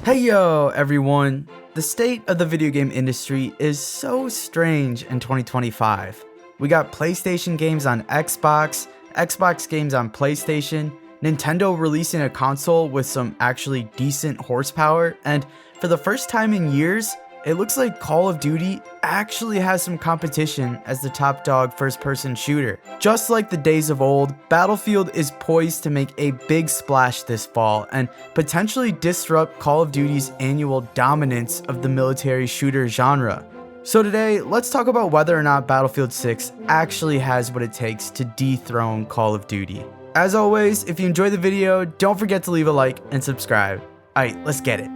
Hey yo everyone! The state of the video game industry is so strange in 2025. We got PlayStation games on Xbox, Xbox games on PlayStation, Nintendo releasing a console with some actually decent horsepower, and for the first time in years, it looks like Call of Duty actually has some competition as the top dog first-person shooter. Just like the days of old, Battlefield is poised to make a big splash this fall and potentially disrupt Call of Duty's annual dominance of the military shooter genre. So today, let's talk about whether or not Battlefield 6 actually has what it takes to dethrone Call of Duty. As always, if you enjoyed the video, don't forget to leave a like and subscribe. Alright, let's get it.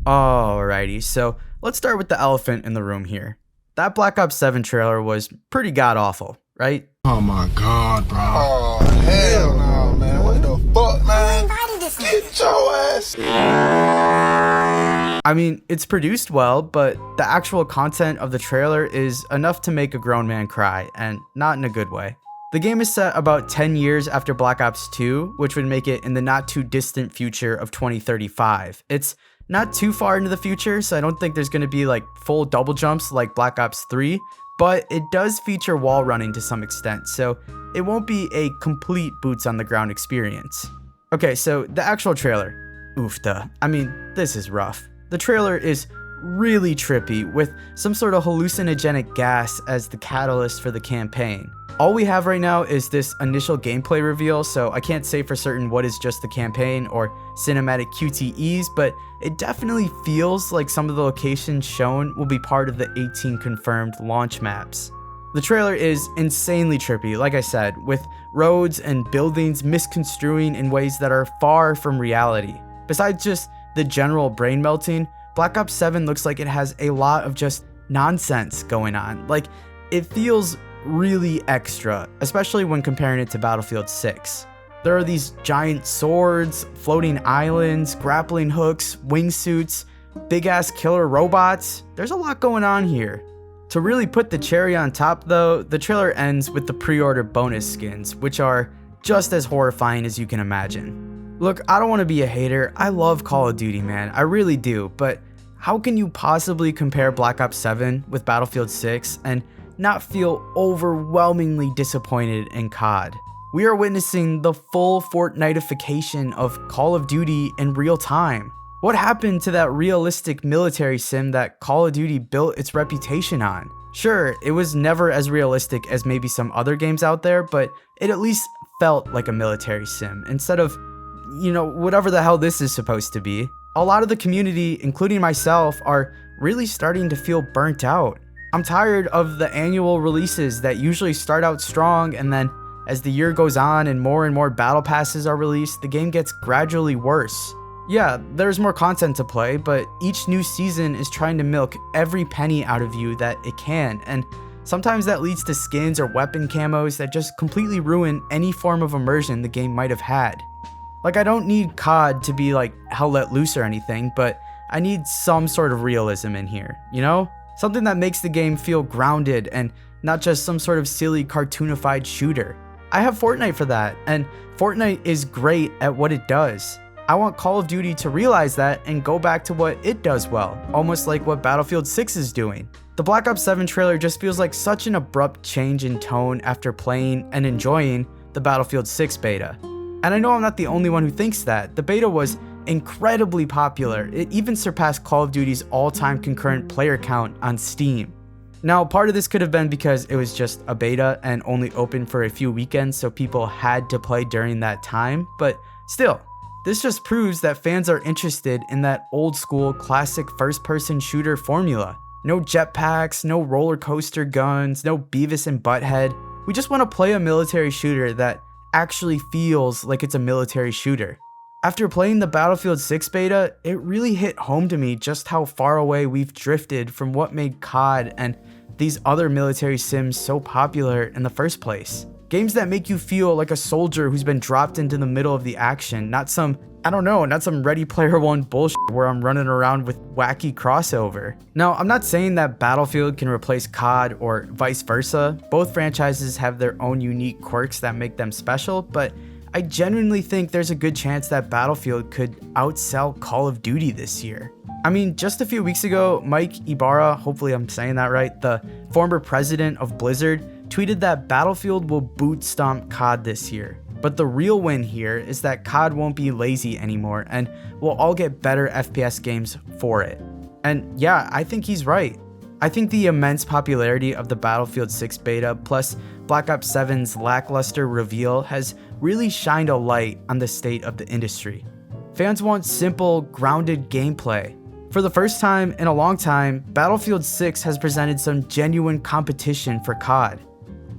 Alrighty, so let's start with the elephant in the room here. That Black Ops 7 trailer was pretty god-awful, right? Oh my god, bro. Oh, hell no, man. What the fuck, man? Get your ass. I mean, it's produced well, but the actual content of the trailer is enough to make a grown man cry, and not in a good way. The game is set about 10 years after Black Ops 2, which would make it in the not too distant future of 2035. It's not too far into the future, so I don't think there's going to be like full double jumps like Black Ops 3, but it does feature wall running to some extent, so it won't be a complete boots on the ground experience. Okay, so the actual trailer. I mean, this is rough. The trailer is really trippy with some sort of hallucinogenic gas as the catalyst for the campaign. All we have right now is this initial gameplay reveal, so I can't say for certain what is just the campaign or cinematic QTEs, but it definitely feels like some of the locations shown will be part of the 18 confirmed launch maps. The trailer is insanely trippy, like I said, with roads and buildings misconstruing in ways that are far from reality. Besides just the general brain melting, Black Ops 7 looks like it has a lot of just nonsense going on. Like, it feels really extra, especially when comparing it to Battlefield 6. There are these giant swords, floating islands, grappling hooks, wingsuits, big-ass killer robots. There's a lot going on here. To really put the cherry on top though, the trailer ends with the pre-order bonus skins, which are just as horrifying as you can imagine. Look, I don't want to be a hater. I love Call of Duty, man. I really do, but how can you possibly compare Black Ops 7 with Battlefield 6 and not feel overwhelmingly disappointed in COD? We are witnessing the full Fortnite-ification of Call of Duty in real time. What happened to that realistic military sim that Call of Duty built its reputation on? Sure, it was never as realistic as maybe some other games out there, but it at least felt like a military sim instead of, whatever the hell this is supposed to be. A lot of the community, including myself, are really starting to feel burnt out. I'm tired of the annual releases that usually start out strong, and then as the year goes on and more battle passes are released, the game gets gradually worse. Yeah, there's more content to play, but each new season is trying to milk every penny out of you that it can, and sometimes that leads to skins or weapon camos that just completely ruin any form of immersion the game might have had. Like, I don't need COD to be like hell let loose or anything, but I need some sort of realism in here, Something that makes the game feel grounded and not just some sort of silly cartoonified shooter. I have Fortnite for that, and Fortnite is great at what it does. I want Call of Duty to realize that and go back to what it does well, almost like what Battlefield 6 is doing. The Black Ops 7 trailer just feels like such an abrupt change in tone after playing and enjoying the Battlefield 6 beta. And I know I'm not the only one who thinks that. The beta was incredibly popular. It even surpassed Call of Duty's all-time concurrent player count on Steam. Now, part of this could have been because it was just a beta and only open for a few weekends, so people had to play during that time, but still, this just proves that fans are interested in that old-school, classic first-person shooter formula. No jetpacks, no roller coaster guns, no Beavis and Butthead. We just want to play a military shooter that actually feels like it's a military shooter. After playing the Battlefield 6 beta, it really hit home to me just how far away we've drifted from what made COD and these other military sims so popular in the first place. Games that make you feel like a soldier who's been dropped into the middle of the action, not some Ready Player One bullshit where I'm running around with wacky crossover. Now, I'm not saying that Battlefield can replace COD or vice versa. Both franchises have their own unique quirks that make them special, but I genuinely think there's a good chance that Battlefield could outsell Call of Duty this year. I mean, just a few weeks ago, Mike Ibarra, hopefully I'm saying that right, the former president of Blizzard, tweeted that Battlefield will boot stomp COD this year. But the real win here is that COD won't be lazy anymore and we'll all get better FPS games for it. And yeah, I think he's right. I think the immense popularity of the Battlefield 6 beta plus Black Ops 7's lackluster reveal has really shined a light on the state of the industry. Fans want simple, grounded gameplay. For the first time in a long time, Battlefield 6 has presented some genuine competition for COD.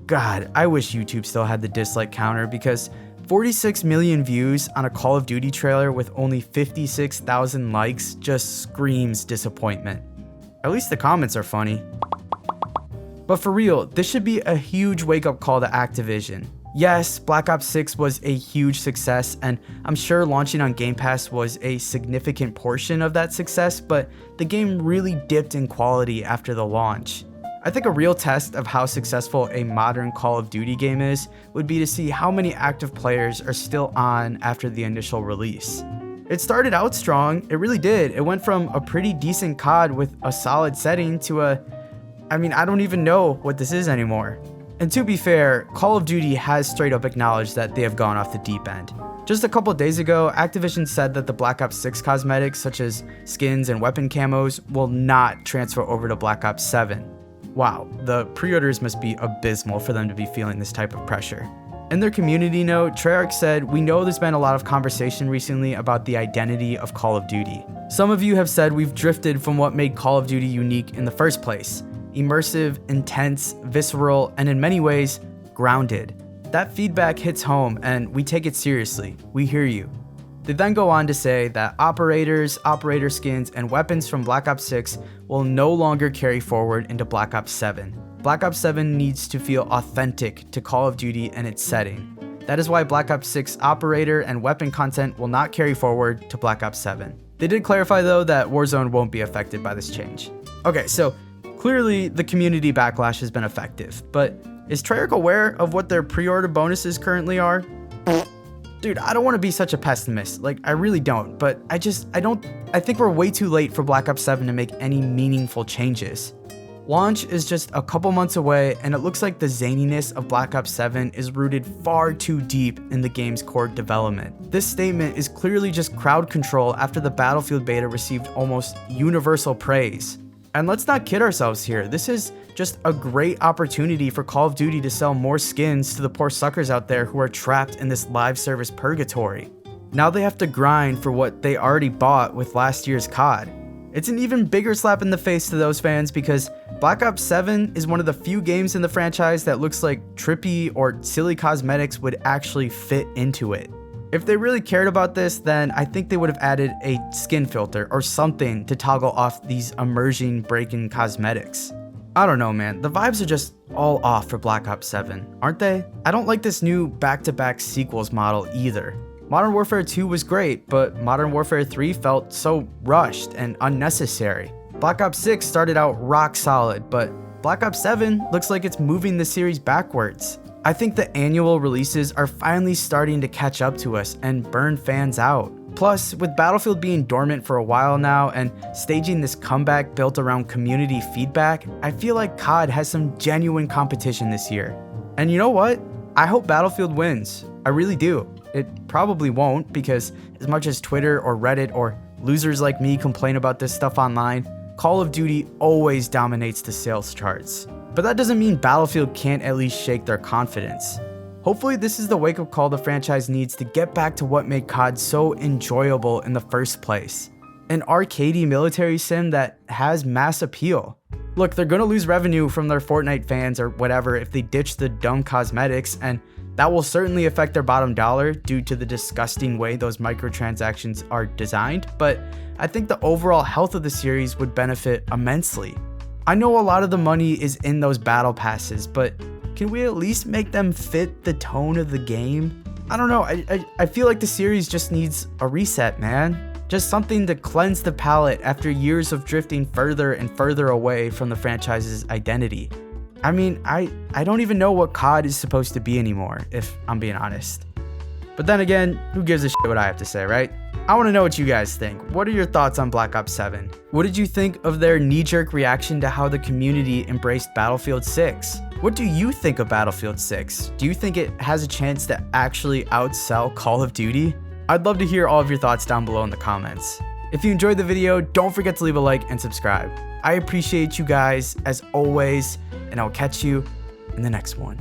God, I wish YouTube still had the dislike counter because 46 million views on a Call of Duty trailer with only 56,000 likes just screams disappointment. At least the comments are funny. But for real, this should be a huge wake-up call to Activision. Yes, Black Ops 6 was a huge success, and I'm sure launching on Game Pass was a significant portion of that success, but the game really dipped in quality after the launch. I think a real test of how successful a modern Call of Duty game is would be to see how many active players are still on after the initial release. It started out strong, it really did. It went from a pretty decent COD with a solid setting to I don't even know what this is anymore. And to be fair, Call of Duty has straight up acknowledged that they have gone off the deep end. Just a couple days ago, Activision said that the Black Ops 6 cosmetics such as skins and weapon camos will not transfer over to Black Ops 7. Wow, the pre-orders must be abysmal for them to be feeling this type of pressure. In their community note, Treyarch said, "We know there's been a lot of conversation recently about the identity of Call of Duty. Some of you have said we've drifted from what made Call of Duty unique in the first place. Immersive, intense, visceral, and in many ways, grounded. That feedback hits home and we take it seriously. We hear you." They then go on to say that operators, operator skins, and weapons from Black Ops 6 will no longer carry forward into Black Ops 7. Black Ops 7 needs to feel authentic to Call of Duty and its setting. That is why Black Ops 6 operator and weapon content will not carry forward to Black Ops 7. They did clarify though that Warzone won't be affected by this change. Okay, so clearly the community backlash has been effective, but is Treyarch aware of what their pre-order bonuses currently are? Dude, I don't want to be such a pessimist, I really don't, but I think we're way too late for Black Ops 7 to make any meaningful changes. Launch is just a couple months away, and it looks like the zaniness of Black Ops 7 is rooted far too deep in the game's core development. This statement is clearly just crowd control after the Battlefield beta received almost universal praise. And let's not kid ourselves here, this is just a great opportunity for Call of Duty to sell more skins to the poor suckers out there who are trapped in this live service purgatory. Now they have to grind for what they already bought with last year's COD. It's an even bigger slap in the face to those fans because Black Ops 7 is one of the few games in the franchise that looks like trippy or silly cosmetics would actually fit into it. If they really cared about this, then I think they would have added a skin filter or something to toggle off these immersion breaking cosmetics. I don't know, man. The vibes are just all off for Black Ops 7, aren't they? I don't like this new back-to-back sequels model either. Modern Warfare 2 was great, but Modern Warfare 3 felt so rushed and unnecessary. Black Ops 6 started out rock solid, but Black Ops 7 looks like it's moving the series backwards. I think the annual releases are finally starting to catch up to us and burn fans out. Plus, with Battlefield being dormant for a while now and staging this comeback built around community feedback, I feel like COD has some genuine competition this year. And you know what? I hope Battlefield wins. I really do. It probably won't because as much as Twitter or Reddit or losers like me complain about this stuff online, Call of Duty always dominates the sales charts. But that doesn't mean Battlefield can't at least shake their confidence. Hopefully this is the wake-up call the franchise needs to get back to what made COD so enjoyable in the first place. An arcadey military sim that has mass appeal. Look, they're gonna lose revenue from their Fortnite fans or whatever if they ditch the dumb cosmetics, and that will certainly affect their bottom dollar due to the disgusting way those microtransactions are designed, but I think the overall health of the series would benefit immensely. I know a lot of the money is in those battle passes, but can we at least make them fit the tone of the game? I don't know, I feel like the series just needs a reset, man. Just something to cleanse the palate after years of drifting further and further away from the franchise's identity. I mean, I don't even know what COD is supposed to be anymore, if I'm being honest. But then again, who gives a shit what I have to say, right? I want to know what you guys think. What are your thoughts on Black Ops 7? What did you think of their knee-jerk reaction to how the community embraced Battlefield 6? What do you think of Battlefield 6? Do you think it has a chance to actually outsell Call of Duty? I'd love to hear all of your thoughts down below in the comments. If you enjoyed the video, don't forget to leave a like and subscribe. I appreciate you guys as always, and I'll catch you in the next one.